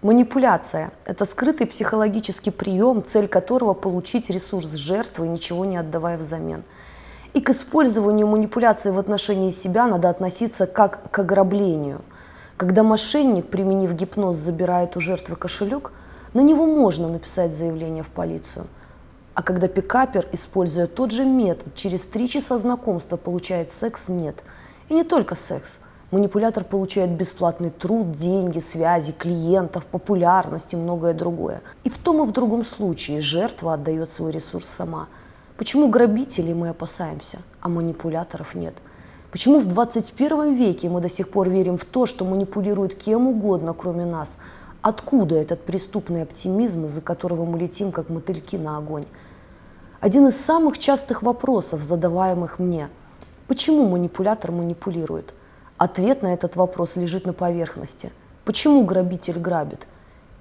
Манипуляция – это скрытый психологический прием, цель которого – получить ресурс жертвы, ничего не отдавая взамен. И к использованию манипуляции в отношении себя надо относиться как к ограблению. Когда мошенник, применив гипноз, забирает у жертвы кошелек, на него можно написать заявление в полицию. А когда пикапер, используя тот же метод, через 3 часа знакомства получает секс, нет. И не только секс. Манипулятор получает бесплатный труд, деньги, связи, клиентов, популярность и многое другое. И в том и в другом случае жертва отдает свой ресурс сама. Почему грабителей мы опасаемся, а манипуляторов нет? Почему в 21 веке мы до сих пор верим в то, что манипулируют кем угодно, кроме нас? Откуда этот преступный оптимизм, из-за которого мы летим, как мотыльки на огонь? Один из самых частых вопросов, задаваемых мне – почему манипулятор манипулирует? Ответ на этот вопрос лежит на поверхности. Почему грабитель грабит?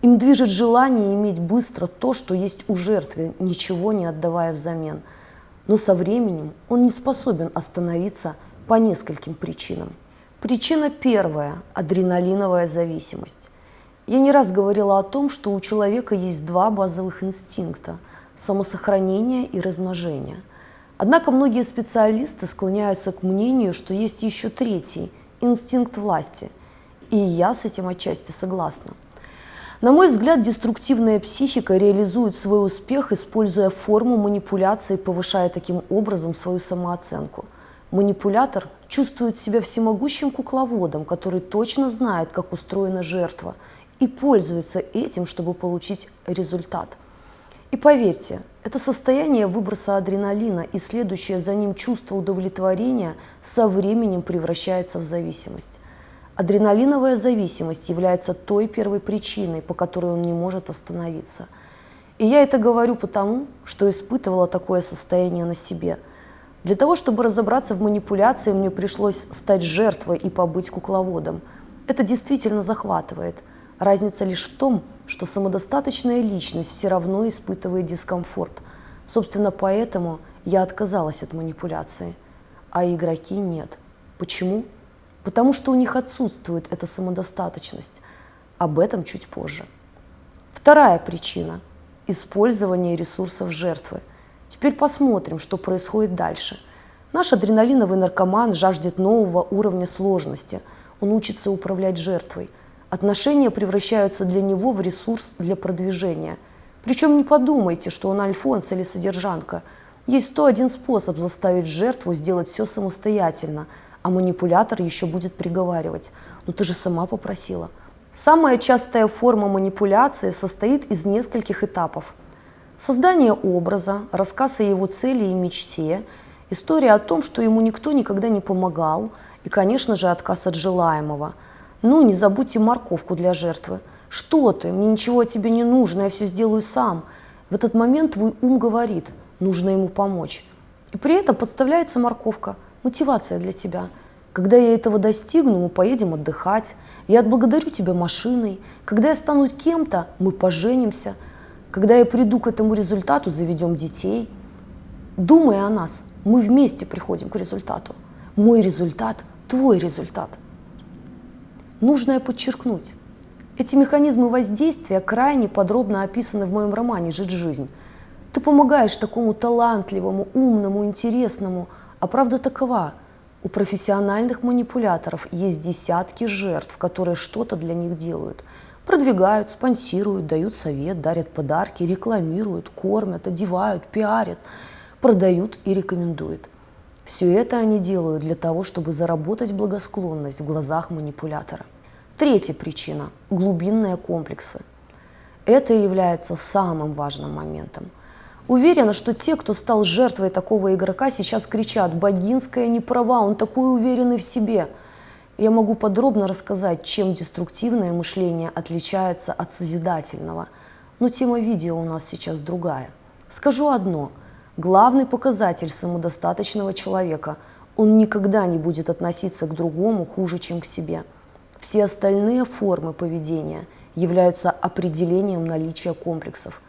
Им движет желание иметь быстро то, что есть у жертвы, ничего не отдавая взамен. Но со временем он не способен остановиться по нескольким причинам. Причина первая – адреналиновая зависимость. Я не раз говорила о том, что у человека есть 2 базовых инстинкта – самосохранение и размножение. Однако многие специалисты склоняются к мнению, что есть еще 3-й – инстинкт власти. И я с этим отчасти согласна. На мой взгляд, деструктивная психика реализует свой успех, используя форму манипуляции, повышая таким образом свою самооценку. Манипулятор чувствует себя всемогущим кукловодом, который точно знает, как устроена жертва, и пользуется этим, чтобы получить результат. И поверьте, это состояние выброса адреналина и следующее за ним чувство удовлетворения со временем превращается в зависимость. Адреналиновая зависимость является той первой причиной, по которой он не может остановиться. И я это говорю потому, что испытывала такое состояние на себе. Для того, чтобы разобраться в манипуляции, мне пришлось стать жертвой и побыть кукловодом. Это действительно захватывает. Разница лишь в том, что самодостаточная личность все равно испытывает дискомфорт. Собственно, поэтому я отказалась от манипуляции, а игроки нет. Почему? Потому что у них отсутствует эта самодостаточность. Об этом чуть позже. Вторая причина – использование ресурсов жертвы. Теперь посмотрим, что происходит дальше. Наш адреналиновый наркоман жаждет нового уровня сложности. Он учится управлять жертвой. Отношения превращаются для него в ресурс для продвижения. Причем не подумайте, что он альфонс или содержанка. Есть 101 способ заставить жертву сделать все самостоятельно, а манипулятор еще будет приговаривать. «Ну ты же сама попросила». Самая частая форма манипуляции состоит из нескольких этапов. Создание образа, рассказ о его цели и мечте, история о том, что ему никто никогда не помогал, и, конечно же, отказ от желаемого. Ну, не забудьте морковку для жертвы. «Что ты? Мне ничего от тебя не нужно, я все сделаю сам». В этот момент твой ум говорит, нужно ему помочь. И при этом подставляется морковка, мотивация для тебя. Когда я этого достигну, мы поедем отдыхать, я отблагодарю тебя машиной. Когда я стану кем-то, мы поженимся. Когда я приду к этому результату, заведем детей. Думая о нас, мы вместе приходим к результату. Мой результат – твой результат. Нужно подчеркнуть, эти механизмы воздействия крайне подробно описаны в моем романе «Жить жизнь». Ты помогаешь такому талантливому, умному, интересному, а правда такова. У профессиональных манипуляторов есть десятки жертв, которые что-то для них делают. Продвигают, спонсируют, дают совет, дарят подарки, рекламируют, кормят, одевают, пиарят, продают и рекомендуют. Все это они делают для того, чтобы заработать благосклонность в глазах манипулятора. Третья причина – глубинные комплексы. Это является самым важным моментом. Уверена, что те, кто стал жертвой такого игрока, сейчас кричат: «Богинская не права, он такой уверенный в себе». Я могу подробно рассказать, чем деструктивное мышление отличается от созидательного. Но тема видео у нас сейчас другая. Скажу одно. Главный показатель самодостаточного человека – он никогда не будет относиться к другому хуже, чем к себе. Все остальные формы поведения являются определением наличия комплексов.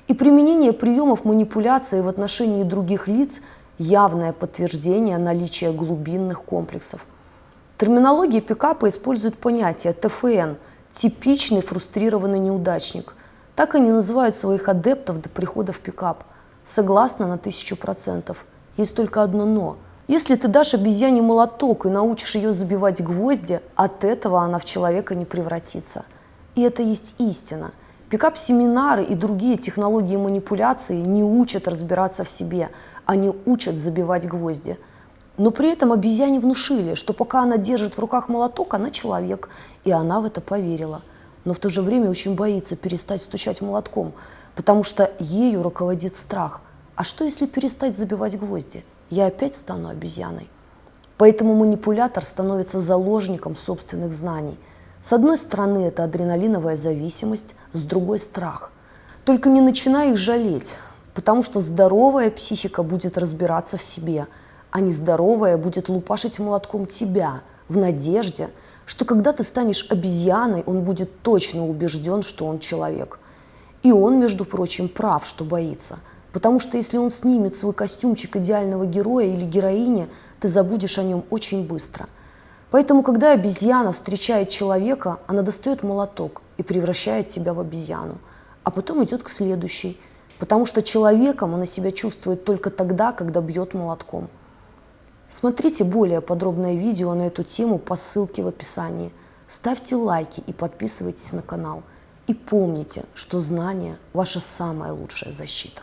И применение приемов манипуляции в отношении других лиц – явное подтверждение наличия глубинных комплексов. Терминология пикапа использует понятие ТФН – Типичный фрустрированный неудачник. Так они называют своих адептов до прихода в пикап. Согласна на 1000%. Есть только одно «но». Если ты дашь обезьяне молоток и научишь ее забивать гвозди, от этого она в человека не превратится. И это есть истина. Пикап-семинары и другие технологии манипуляции не учат разбираться в себе, они учат забивать гвозди. Но при этом обезьяне внушили, что пока она держит в руках молоток, она человек, и она в это поверила. Но в то же время очень боится перестать стучать молотком, потому что ею руководит страх. А что, если перестать забивать гвозди? Я опять стану обезьяной. Поэтому манипулятор становится заложником собственных знаний. С одной стороны, это адреналиновая зависимость, с другой – страх. Только не начинай их жалеть, потому что здоровая психика будет разбираться в себе, а нездоровая будет лупашить молотком тебя в надежде, что когда ты станешь обезьяной, он будет точно убежден, что он человек. И он, между прочим, прав, что боится. Потому что если он снимет свой костюмчик идеального героя или героини, ты забудешь о нем очень быстро. Поэтому, когда обезьяна встречает человека, она достает молоток и превращает тебя в обезьяну. А потом идет к следующей. Потому что человеком она себя чувствует только тогда, когда бьет молотком. Смотрите более подробное видео на эту тему по ссылке в описании. Ставьте лайки и подписывайтесь на канал. И помните, что знание – ваша самая лучшая защита.